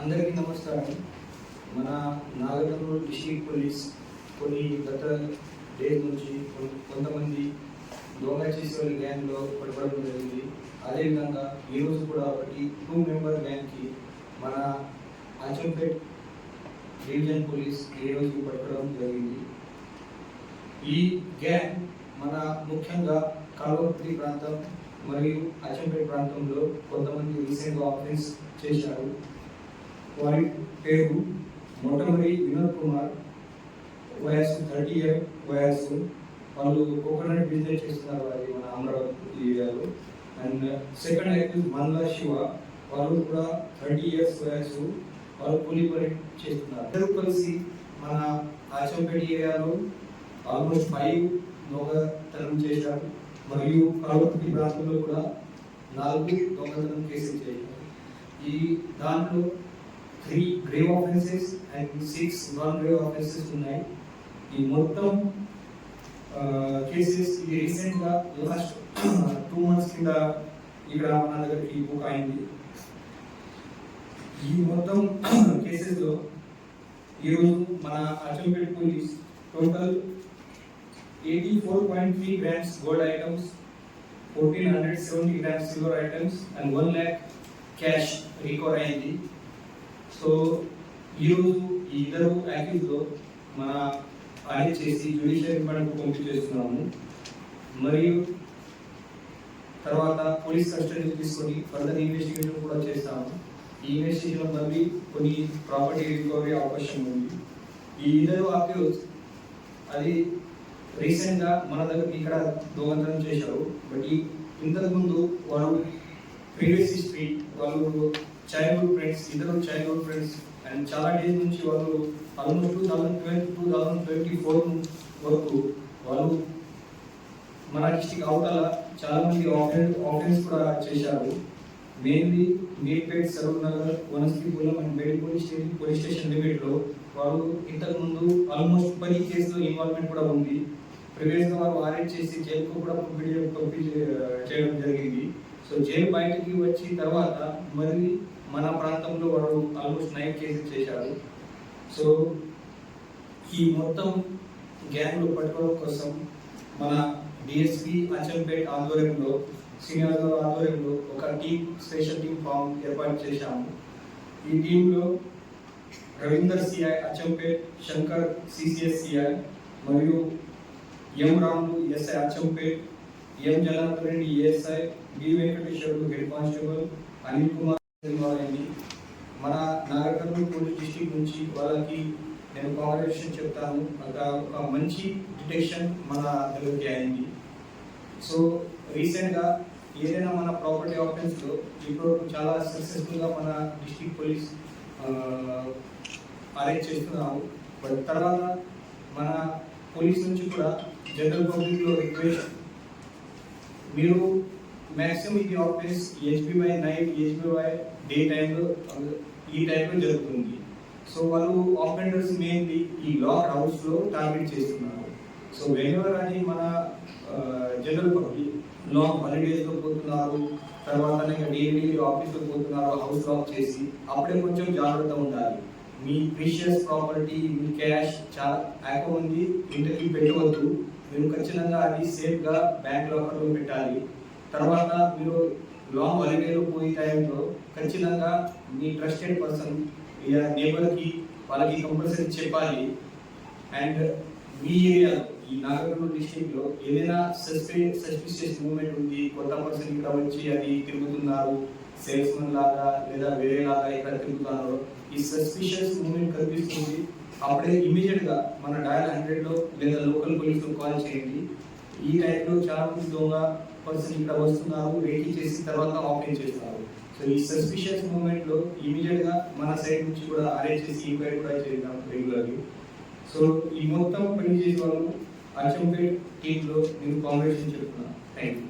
అందరికీ నమస్కారం. మన నాగర్కర్నూలు డిస్ట్రిక్ట్ పోలీస్ కొన్ని గత డేస్ నుంచి కొంతమంది దొంగ చేసే గ్యాంగ్లో పట్టుబడడం జరిగింది. అదేవిధంగా ఈరోజు కూడా ఒకటి 2 మెంబర్ గ్యాంగ్కి మన అచ్చంపేట్ డివిజన్ పోలీస్ ఈరోజు పట్టుకోవడం జరిగింది. ఈ గ్యాంగ్ మన ముఖ్యంగా కాల్వకుర్తి ప్రాంతం మరియు అచ్చంపేట్ ప్రాంతంలో కొంతమంది రీసెంట్గా ఆఫెన్స్ చేశారు. వారి పేరు మొట్టమొదటి వినోద్ కుమార్, వయస్సు 30 ఇయర్స్ వయస్సు. వాళ్ళు కోకోనట్ బిజినెస్ చేస్తున్నారు అది మన అమరావతి ఏరియాలో. అండ్ సెకండ్ అక్యూజ్ మందల శివ, వాళ్ళు కూడా 30 ఇయర్స్ వయస్సు. వాళ్ళు కూలీ పని చేస్తున్నారు. అందరూ కలిసి మన అచ్చంపేట ఏరియాలో ఆల్మోస్ట్ 5 దొంగతనం చేశారు. మరియు కాల్వకుర్తి ప్రాంతంలో కూడా 4 దొంగతనం కేసులు చేశారు. ఈ దాంట్లో 3 grave offences and 6 non grave offences ఉన్నాయి. ఈ మొత్తం కేసెస్ ఇది రీసెంట్గా లాస్ట్ 2 months కింద ఇక్కడ మన దగ్గరికి బుక్ అయింది. ఈ మొత్తం కేసెస్లో ఈరోజు మన Achampet police total 84.3 grams gold items, 1470 grams silver items and 1 lakh cash recover అయింది. సో ఈరోజు ఈ ఇద్దరు యాక్టివ్లో మన అరెస్ట్ చేసి జ్యుడిషియల్ రిమాండ్కు పంపించేస్తున్నాము. మరియు తర్వాత పోలీస్ కస్టడీకి తీసుకొని ఫర్దర్ ఇన్వెస్టిగేషన్ కూడా చేస్తాము. ఈ ఇన్వెస్టిగేషన్ మళ్ళీ కొన్ని ప్రాపర్టీ రికవరీ అవకాశం ఉంది. ఈ ఇద్దరు అక్యూజ్ అది రీసెంట్గా మన దగ్గర ఇక్కడ దొంగతనం చేశారు. బట్ ఇంతకుముందు వాళ్ళు ప్రీవియస్ హిస్టరీ, వాళ్ళు చైల్డ్హుడ్ ఫ్రెండ్స్, ఇద్దరు చైల్డ్హుడ్ ఫ్రెండ్స్. అండ్ చాలా డేస్ నుంచి వాళ్ళు ఆల్మోస్ట్ 2012-2024 వరకు వాళ్ళు మన డిస్ట్రిక్ట్ అవతల చాలా మంది ఆఫెన్స్ కూడా చేశారు. Mainly Meerpet, Saroor Nagar, Vanasthalipuram and Medipally police station లిమిట్లో వాళ్ళు ఇంతకుముందు ఆల్మోస్ట్ 10 కేసులో ఇన్వాల్వ్మెంట్ కూడా ఉంది. ప్రీవియస్గా వాళ్ళు అరెస్ట్ చేసి జైలుకు కూడా చేయడం జరిగింది. సో జైలు బయటికి వచ్చిన తర్వాత మరి మన ప్రాంతంలో వాళ్ళు ఆల్మోస్ట్ 9 కేసెస్ చేశారు. సో ఈ మొత్తం గ్యాంగ్లు పట్టుకోవడం కోసం మన డిఎస్పీ అచ్చంపేట్ ఆధ్వర్యంలో, సీనియర్ ఆధ్వర్యంలో ఒక స్పెషల్ టీమ్ ఫామ్ ఏర్పాటు చేశాము. ఈ టీంలో Ravinder CI Achampet, Shankar CCS CI మరియు ఎం రాములు ఎస్ఐ అచ్చంపేట్, ఎం జనార్దన్ రెడ్డి ఏఎస్ఐ, బి వెంకటేశ్వరుడు హెడ్ కానిస్టేబుల్, అనిల్ కుమార్ అయింది. మన నాగర్కర్నూలు పోలీస్ డిస్ట్రిక్ట్ నుంచి వాళ్ళకి నేను కాంగ్రాచులేషన్ చెప్తాను. ఒక మంచి డిటెక్షన్ మన దగ్గరికి అయింది. సో రీసెంట్గా ఏదైనా మన ప్రాపర్టీ ఆఫెన్స్లో ఇప్పుడు చాలా సక్సెస్ఫుల్గా మన డిస్ట్రిక్ట్ పోలీస్ అరెస్ట్ చేస్తున్నాము. బట్ తర్వాత మన పోలీస్ నుంచి కూడా జనరల్ పబ్లిక్లో రిక్వెస్ట్, మీరు మ్యాక్సిమం ఇది ఆఫెన్స్ హెచ్బివై నైట్, హెచ్బివై డే టైంలో ఈ టైంలో జరుగుతుంది. సో వాళ్ళు ఆఫెండర్స్ మెయిన్లీ ఈ లాక్ హౌస్లో టార్గెట్ చేస్తున్నారు. సో వెనెవర్ అని మన జనరల్ పబ్లిక్ లాంగ్ హాలిడేస్లో పోతున్నారు, తర్వాత డైలీ ఆఫీస్లో పోతున్నారు హౌస్ లాక్ చేసి, అప్పుడే కొంచెం జాగ్రత్త ఉండాలి. మీ ప్రీషియస్ ప్రాపర్టీ, మీ క్యాష్ చాలా ఎక్కువ ఉంది, ఇంటికి పెట్టవద్దు. మీరు ఖచ్చితంగా అది సేఫ్గా బ్యాంక్ లాకర్లో పెట్టాలి. తర్వాత మీరు లాంగ్ హాలిడేలో పోయే టైంలో ఖచ్చితంగా మీ ట్రస్టెడ్ పర్సన్ నేబర్కి వాళ్ళకి కంపల్సరీ చెప్పాలి. అండ్ మీ ఏరియాలో ఈ నాగర్కర్నూలు డిస్ట్రిక్ట్లో ఏదైనా సస్పిషియస్ మూవ్మెంట్ ఉంది, కొత్త పర్సన్ ఇక్కడ వచ్చి అది తిరుగుతున్నారు, సేల్స్మెన్ లాగా లేదా వేరే లాగా ఇక్కడ తిరుగుతున్నారు, ఈ సస్పిషియస్ మూవ్మెంట్ కనిపిస్తుంది, అప్పుడే ఇమీడియట్గా మన డయల్ 100లో లేదా లోకల్ పోలీసుకు కాల్ చేయండి. ఈ టైంలో చాలా మంది దొంగ పర్సన్ ఇక్కడ వస్తున్నారు, వెయిట్ చేసిన తర్వాత ఆపరేట్ చేస్తున్నారు. సో సో ఈ సస్పిషియస్ మూమెంట్ లో ఇమీడియట్ గా మన సైడ్ నుంచి కూడా అరేంజ్ చేసి ఎంక్వైరీ కూడా చేద్దాం రెగ్యులర్లీ. సో ఈ మొత్తం పని చేసే వాళ్ళు అచ్చంపేట్ టీమ్ లో నేను కాంగ్రెస్ చెప్తున్నాను. Thank you.